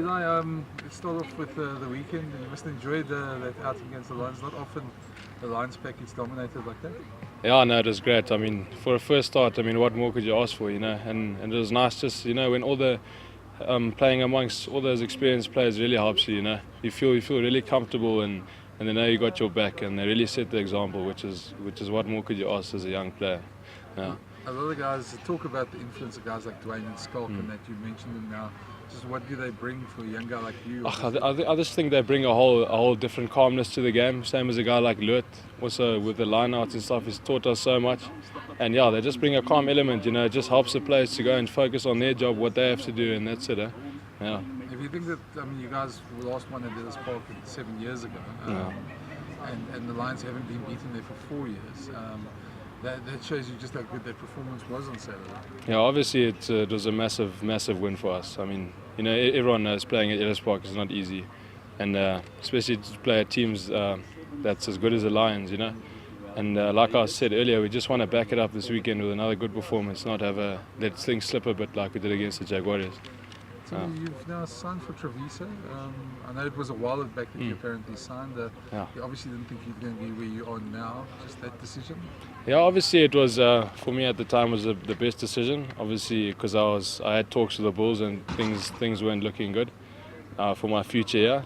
Eli, let's start off with the weekend. You must have enjoyed that outing against the Lions. Not often the Lions pack is dominated like that. Yeah, no, it was great. I mean, for a first start, I mean, what more could you ask for, you know? And it was nice just, you know, when all the playing amongst all those experienced players really helps you, you know. You feel really comfortable and they know you got your back and they really set the example, which is what more could you ask as a young player. Yeah. A lot of guys talk about the influence of guys like Dwayne and Skulk and that you mentioned them now. Just what do they bring for a young guy like you? I just think they bring a whole different calmness to the game. Same as a guy like Lut, also with the lineouts and stuff. He's taught us so much, and yeah, they just bring a calm element. You know, it just helps the players to go and focus on their job, what they have to do, and that's it. Yeah. If you think that, I mean, you guys were the last one at this park 7 years ago, and the Lions haven't been beaten there for 4 years. That shows you just how good that performance was on Saturday. Yeah, obviously it was a massive win for us. I mean, you know, everyone knows playing at Ellis Park is not easy, and especially to play at teams that's as good as the Lions, you know. And like I said earlier, we just want to back it up this weekend with another good performance, not let things slip a bit like we did against the Jaguars. So you've now signed for Treviso. I know it was a while back that you apparently signed. You obviously didn't think you're going to be where you are now. Just that decision? Yeah, obviously it was, for me at the time, was the best decision. Obviously because I had talks with the Bulls and things weren't looking good for my future here.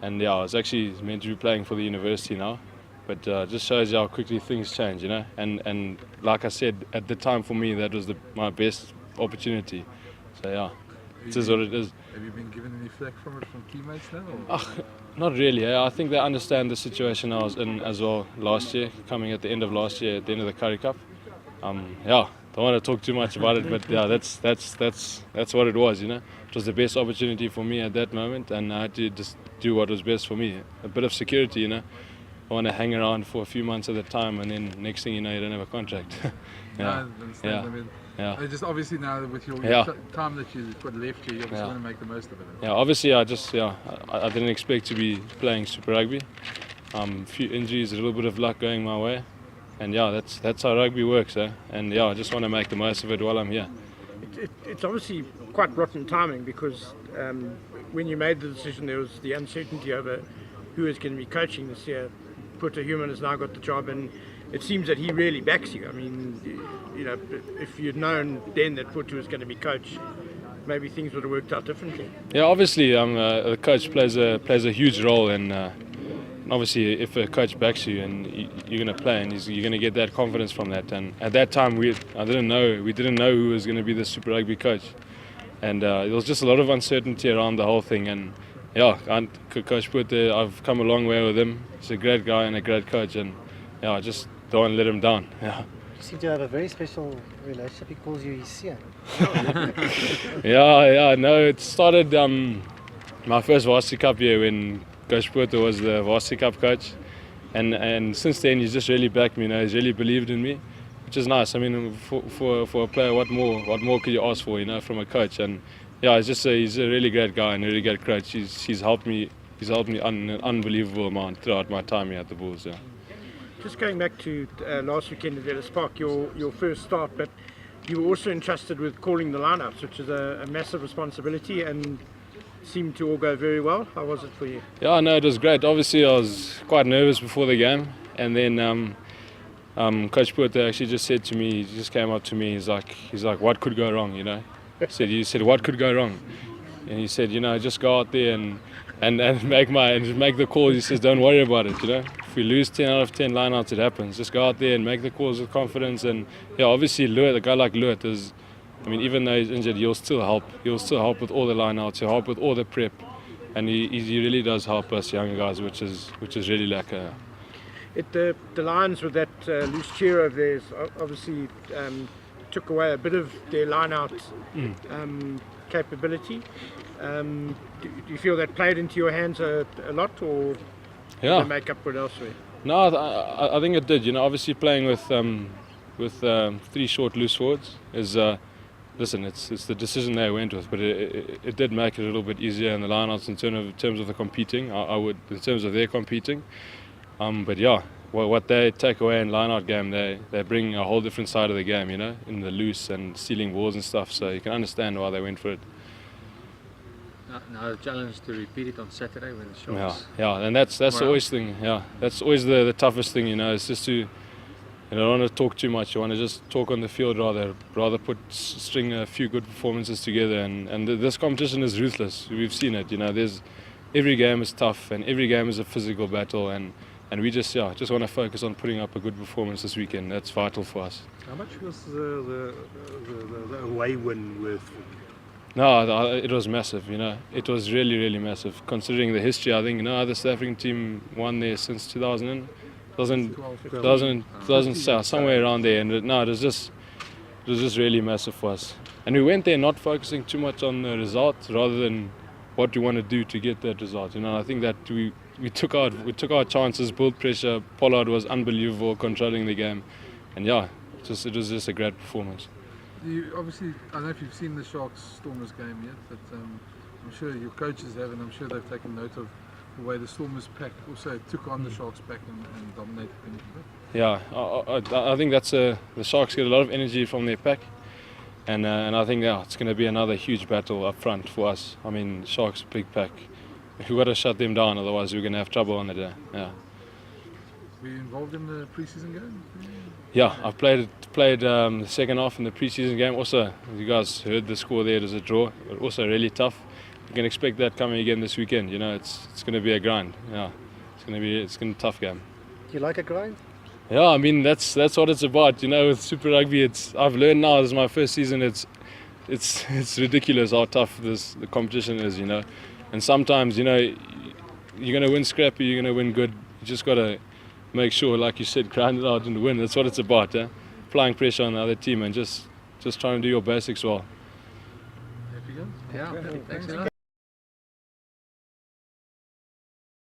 And yeah, I was actually meant to be playing for the university now. But just shows you how quickly things change, you know. And like I said, at the time for me, that was my best opportunity. So yeah. It is what it is. Have you been given any flack from it from teammates now? Not really. I think they understand the situation I was in as well last year, coming at the end of last year, at the end of the Currie Cup. Don't want to talk too much about it, but yeah, that's what it was. You know, it was the best opportunity for me at that moment, and I had to just do what was best for me. A bit of security, you know. I want to hang around for a few months at a time, and then next thing you know, you don't have a contract. Yeah. Just obviously now with your time that you've got left here, you obviously want to make the most of it. Yeah, obviously I didn't expect to be playing Super Rugby. A few injuries, a little bit of luck going my way, and yeah, that's how rugby works. And yeah, I just want to make the most of it while I'm here. It's obviously quite rotten timing because when you made the decision, there was the uncertainty over who is going to be coaching this year. Puta Human has now got the job, and it seems that he really backs you. I mean, you know, if you'd known then that Puta was going to be coach, maybe things would have worked out differently. Yeah, obviously, the coach plays a huge role, and obviously, if a coach backs you and you're going to play, and you're going to get that confidence from that. And at that time, we didn't know who was going to be the Super Rugby coach, and there was just a lot of uncertainty around the whole thing. And yeah, Coach Puta, I've come a long way with him. He's a great guy and a great coach, and yeah, I just don't want to let him down. Yeah. You seem to have a very special relationship. He calls you his son. No, it started my first Varsity Cup year when Coach Puta was the Varsity Cup coach, and since then he's just really backed me. You know, he's really believed in me, which is nice. I mean, for a player, what more could you ask for? You know, from a coach? And yeah, he's a really great guy and a really great coach. He's helped me an unbelievable amount throughout my time here at the Bulls. Yeah. Just going back to last weekend at Ellis Park, your first start, but you were also entrusted with calling the lineups, which is a massive responsibility, and seemed to all go very well. How was it for you? Yeah, no, it was great. Obviously, I was quite nervous before the game, and then Coach Puta actually just said to me, he just came up to me, he's like, what could go wrong, you know? He said, what could go wrong? And he said, you know, just go out there and make the calls. He says, don't worry about it, you know. If we lose 10 out of 10 lineouts, it happens. Just go out there and make the calls with confidence. And yeah, obviously, a guy like Lut is, I mean, even though he's injured, he'll still help. He'll still help with all the lineouts. He'll help with all the prep, and he really does help us younger guys, which is really lekker. The Lions with that loose chair of theirs obviously took away a bit of their lineout capability. Do you feel that played into your hands a lot, or did they make up for it elsewhere? No, I think it did. You know, obviously playing with 3 short loose forwards is, listen, it's the decision they went with, but it did make it a little bit easier in the lineouts in terms of the competing. In terms of their competing. But yeah, what they take away in lineout game, they bring a whole different side of the game. You know, in the loose and stealing balls and stuff. So you can understand why they went for it. Now the challenge to repeat it on Saturday when the Yeah, Sharks. yeah, and that's the always thing. Yeah, that's always the toughest thing. It's just to, you don't want to talk too much. You want to just talk on the field rather string a few good performances together. And this competition is ruthless. We've seen it. There's every game is tough and every game is a physical battle. And we just want to focus on putting up a good performance this weekend. That's vital for us. How much was the away win worth? No, it was massive. It was really, really massive. Considering the history, I think no other South African team won there since 2000, somewhere around there. And it was just really massive for us. And we went there not focusing too much on the result, rather than what we want to do to get that result. I think that we took our chances, built pressure. Pollard was unbelievable controlling the game, and it was just a great performance. Obviously, I don't know if you've seen the Sharks Stormers game yet, but I'm sure your coaches have, and I'm sure they've taken note of the way the Stormers pack also took on the Sharks back and dominated them. Yeah, I think that's the Sharks get a lot of energy from their pack, and I think it's going to be another huge battle up front for us. I mean, Sharks big pack. We've got to shut them down, otherwise we're going to have trouble on the day. Yeah. Were you involved in the pre-season game? Yeah, I've played the second half in the pre-season game. Also, you guys heard the score there. It was a draw, but also really tough. You can expect that coming again this weekend. It's going to be a grind. Yeah, it's going to be a tough game. Do you like a grind? Yeah, I mean that's what it's about. With Super Rugby, I've learned now. This is my first season. It's ridiculous how tough the competition is. And sometimes you're going to win scrappy, you're going to win good. You just got to make sure, like you said, grind it out and win. That's what it's about. Applying pressure on the other team and just trying to do your basics well. Happy go? Yeah, thanks a lot.